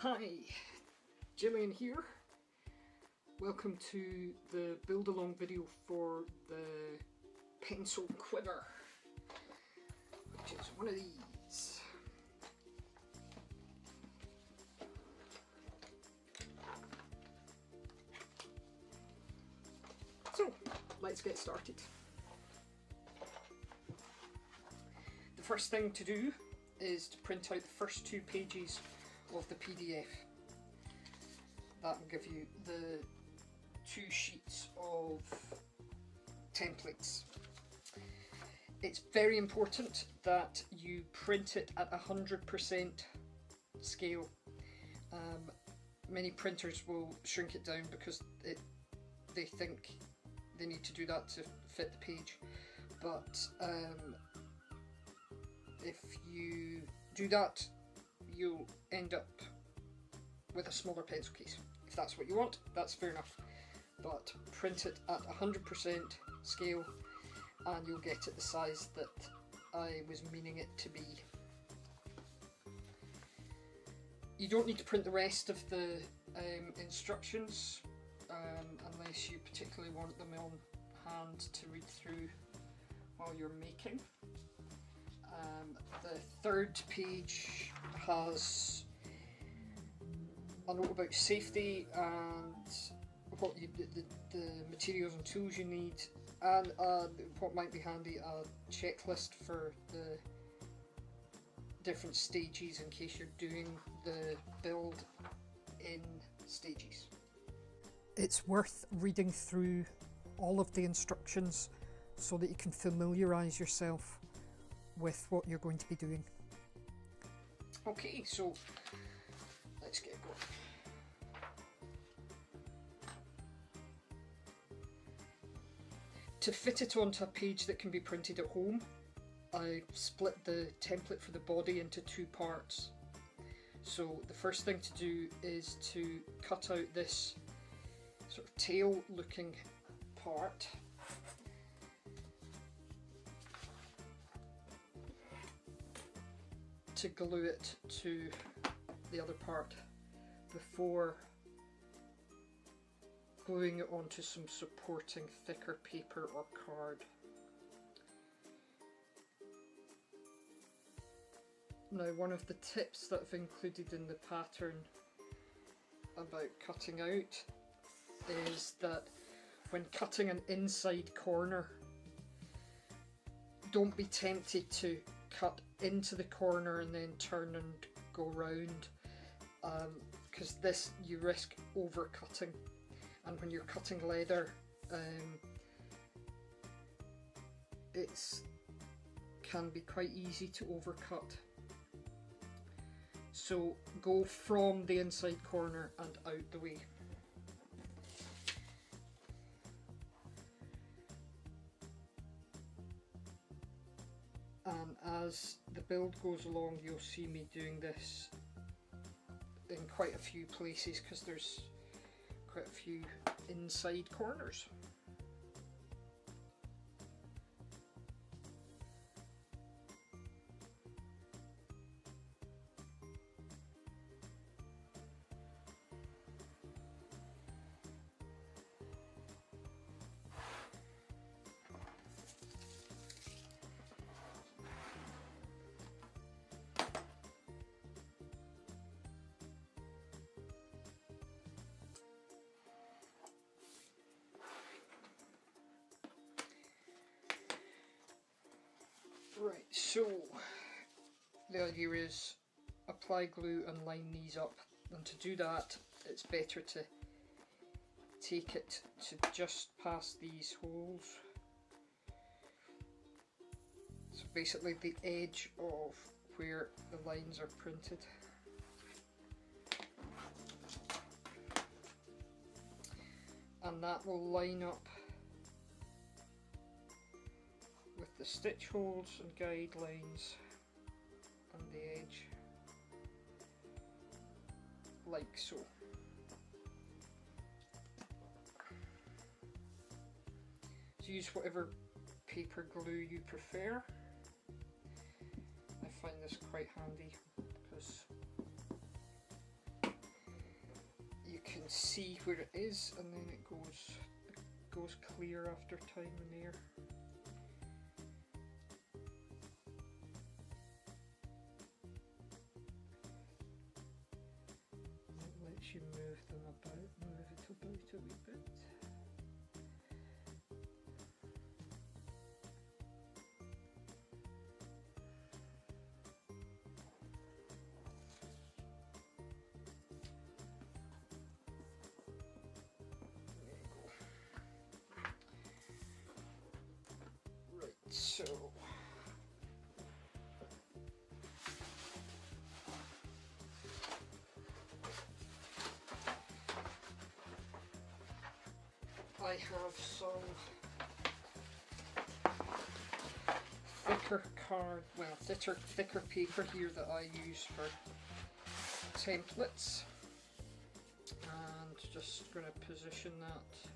Hi, Gillian here. Welcome to the build along video for the Pencil Quiver, which is one of these. So, let's get started. The first thing to do is to print out the first 2 pages of the PDF. That will give you the 2 sheets of templates. It's very important that you print it at 100% scale. Many printers will shrink it down because they think they need to do that to fit the page, but if you do that, you'll end up with a smaller pencil case. If that's what you want, that's fair enough, but print it at 100% scale and you'll get it the size that I was meaning it to be. You don't need to print the rest of the instructions unless you particularly want them on hand to read through while you're making. The 3rd page has a note about safety and what the materials and tools you need, and what might be handy, a checklist for the different stages in case you're doing the build in stages. It's worth reading through all of the instructions so that you can familiarise yourself with what you're going to be doing. Okay, so let's get going. To fit it onto a page that can be printed at home, I split the template for the body into 2 parts. So the first thing to do is to cut out this sort of tail looking part. To glue it to the other part before gluing it onto some supporting thicker paper or card. Now, one of the tips that I've included in the pattern about cutting out is that when cutting an inside corner, don't be tempted to cut into the corner and then turn and go round, because this you risk over cutting, and when you're cutting leather it can be quite easy to overcut. So go from the inside corner and out the way. And as the build goes along, you'll see me doing this in quite a few places because there's quite a few inside corners. Right, so the idea is apply glue and line these up, and to do that it's better to take it to just past these holes. So basically the edge of where the lines are printed. And that will line up with the stitch holes and guidelines on the edge, like so. So use whatever paper glue you prefer. I find this quite handy because see where it is, and then it goes clear after time in there. It lets you move them about, move it about a wee bit. So I have some thicker paper here that I use for templates, and just going to position that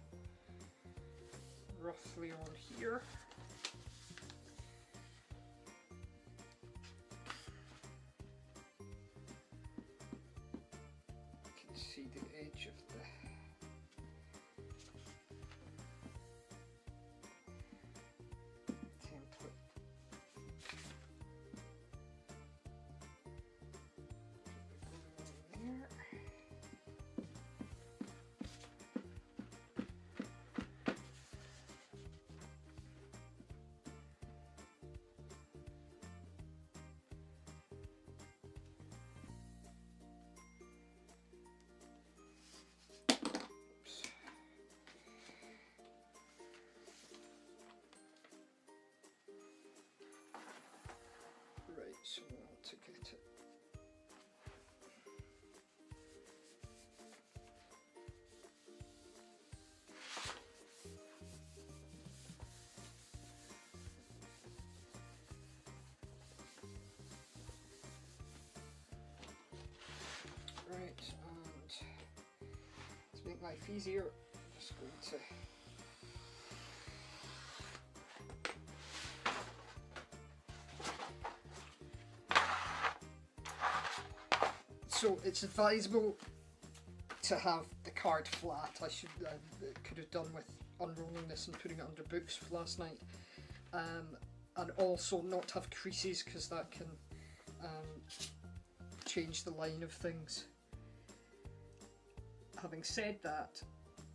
roughly on here. See the edge of the template. There. Right, so now to get it. Right, and to make life easier, I'm just going to so it's advisable to have the card flat. I could have done with unrolling this and putting it under books last night, and also not have creases, because that can change the line of things. Having said that,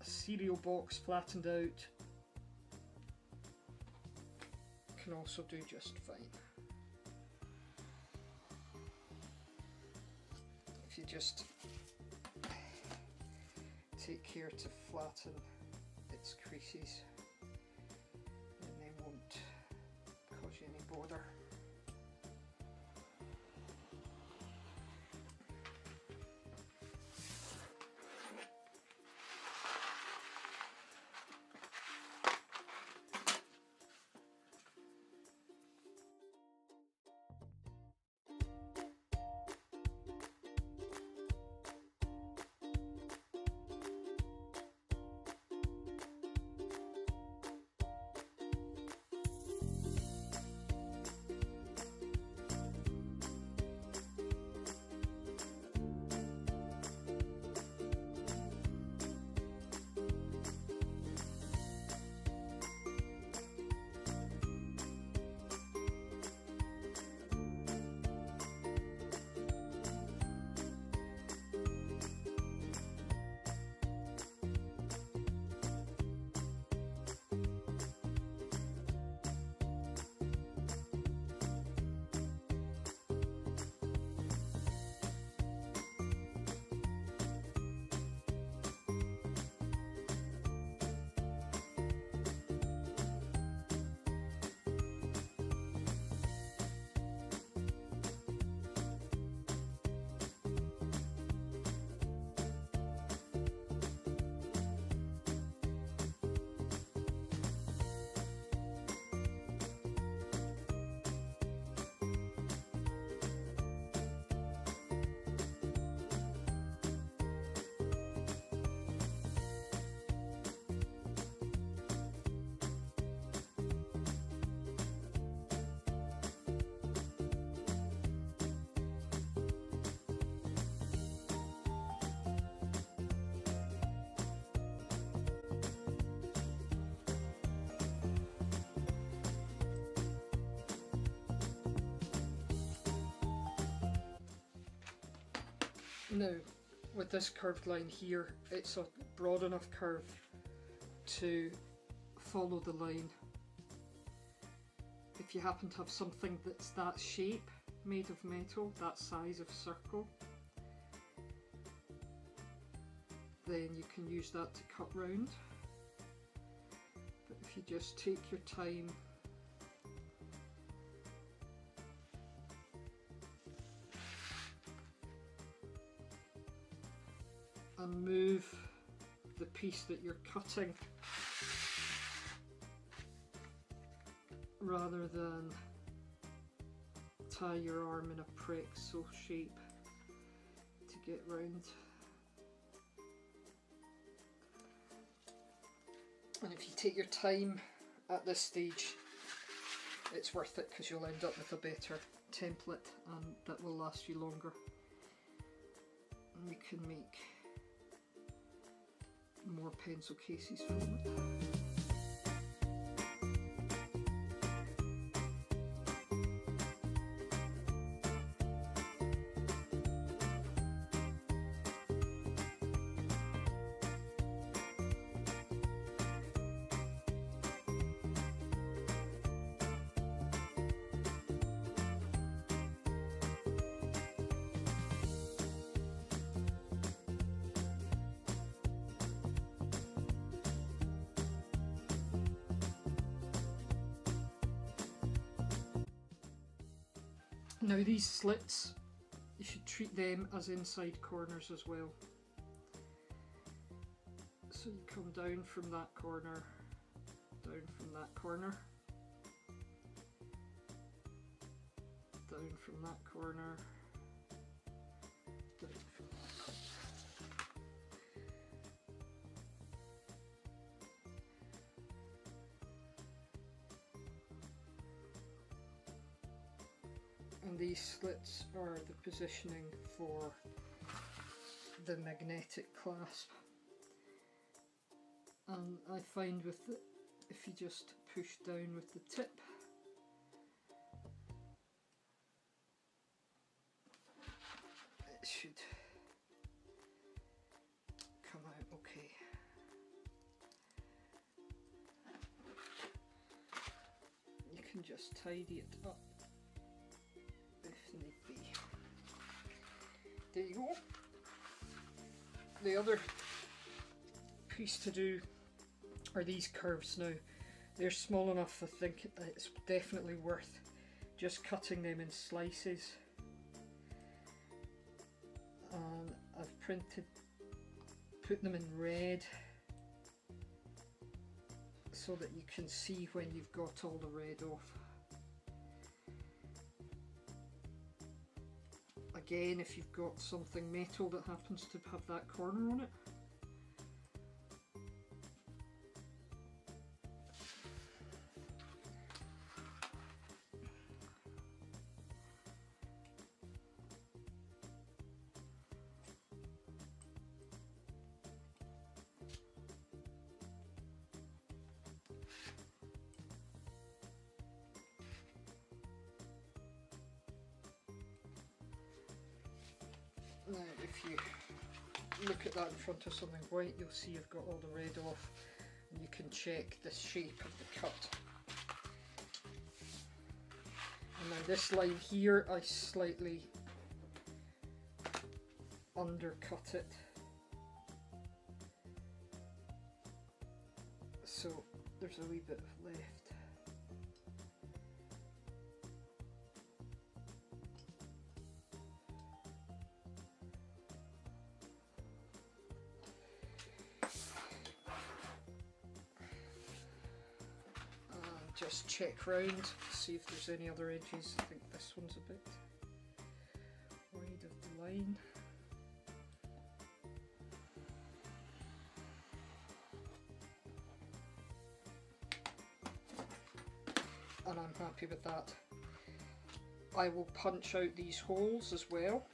a cereal box flattened out can also do just fine. If you just take care to flatten its creases, then they won't cause you any bother. Now, with this curved line here, it's a broad enough curve to follow the line. If you happen to have something that's that shape, made of metal, that size of circle, then you can use that to cut round. But if you just take your time and move the piece that you're cutting rather than tie your arm in a pretzel shape to get round. And if you take your time at this stage, it's worth it because you'll end up with a better template and that will last you longer. And you can make more pencil cases from it. Now these slits, you should treat them as inside corners as well. So you come down from that corner, down from that corner, down from that corner, down from that corner. And these slits are the positioning for the magnetic clasp. And I find with it, if you just push down with the tip, it should come out okay. You can just tidy it up if need be. There you go. The other piece to do are these curves now. They're small enough, I think it's definitely worth just cutting them in slices. And I've put them in red so that you can see when you've got all the red off. Again, if you've got something metal that happens to have that corner on it, now if you look at that in front of something white, you'll see you've got all the red off, and you can check the shape of the cut. And now this line here, I slightly undercut it, so there's a wee bit left. Just check round, see if there's any other edges. I think this one's a bit wide of the line. And I'm happy with that. I will punch out these holes as well.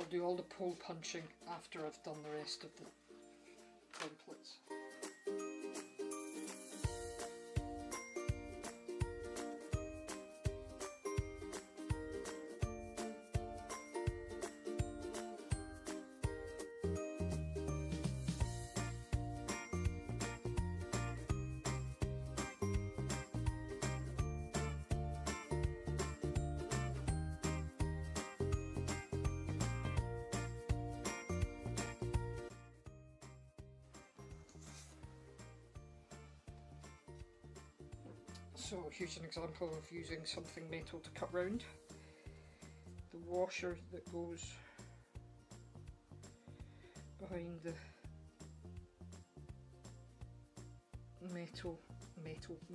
do all the pole punching after I've done the rest of the templates. So here's an example of using something metal to cut round. The washer that goes behind the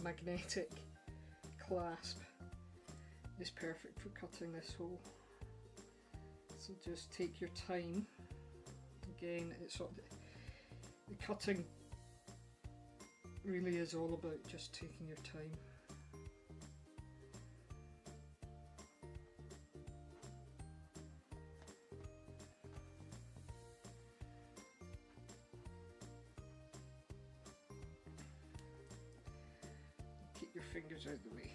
magnetic clasp is perfect for cutting this hole. So just take your time. Again, it's sort of the cutting really is all about just taking your time. Keep your fingers out of the way.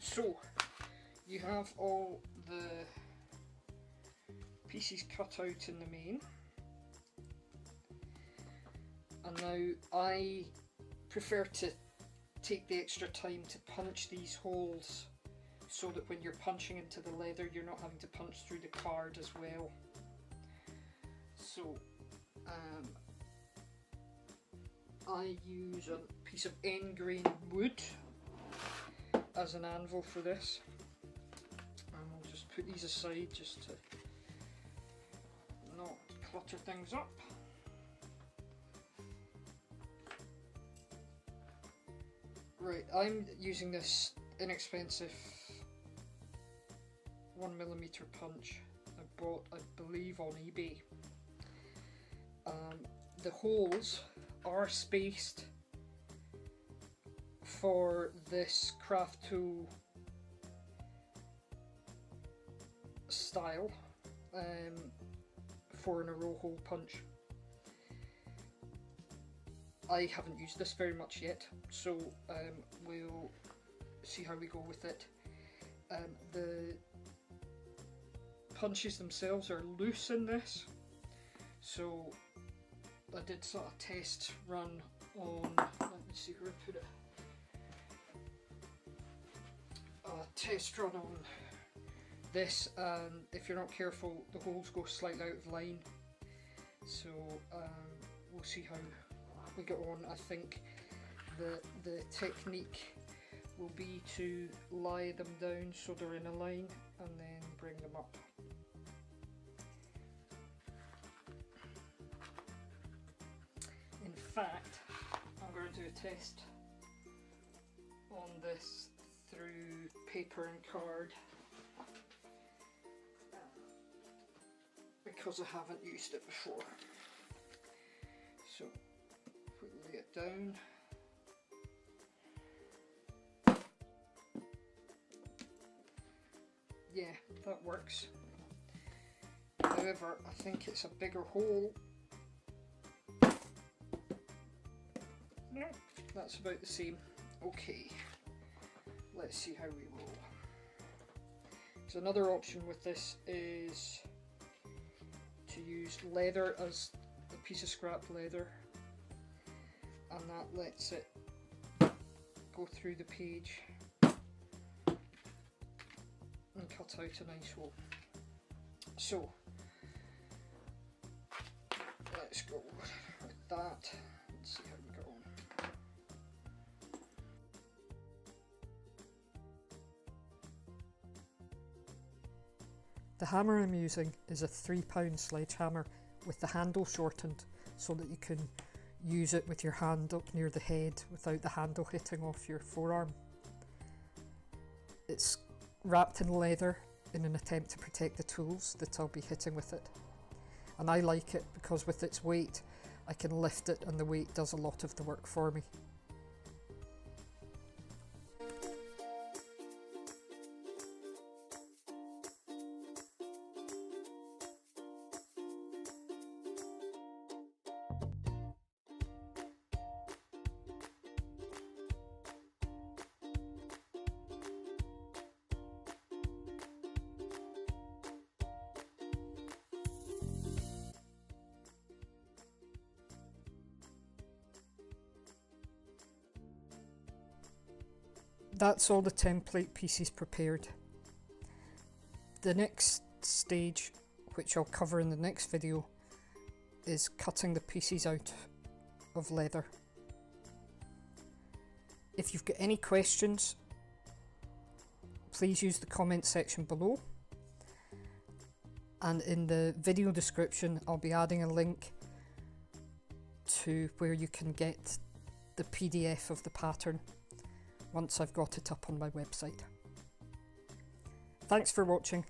So you have all the pieces cut out in the main, and now I prefer to take the extra time to punch these holes so that when you're punching into the leather you're not having to punch through the card as well. So I use a piece of end-grain wood as an anvil for this, and we'll just put these aside just to not clutter things up. Right, I'm using this inexpensive 1mm punch I bought, I believe, on eBay. The holes are spaced for this craft tool style, 4 in a row hole punch. I haven't used this very much yet, so we'll see how we go with it. The punches themselves are loose in this, so I did sort of test run on, let me see where I put it. Test run on this, and if you're not careful the holes go slightly out of line, so we'll see how we get on. I think the technique will be to lie them down so they're in a line and then bring them up. In fact, I'm going to do a test on this through paper and card because I haven't used it before. So lay it down. Yeah, that works. However, I think it's a bigger hole. No, that's about the same. Okay. Let's see how we roll. So another option with this is to use leather as a piece of scrap leather, and that lets it go through the page and cut out a nice hole. So let's go with that and see how we get on. The hammer I'm using is a £3 sledgehammer with the handle shortened so that you can use it with your hand up near the head without the handle hitting off your forearm. It's wrapped in leather in an attempt to protect the tools that I'll be hitting with it. And I like it because with its weight I can lift it and the weight does a lot of the work for me. That's all the template pieces prepared. The next stage, which I'll cover in the next video, is cutting the pieces out of leather. If you've got any questions, please use the comment section below, and in the video description I'll be adding a link to where you can get the PDF of the pattern once I've got it up on my website. Thanks for watching.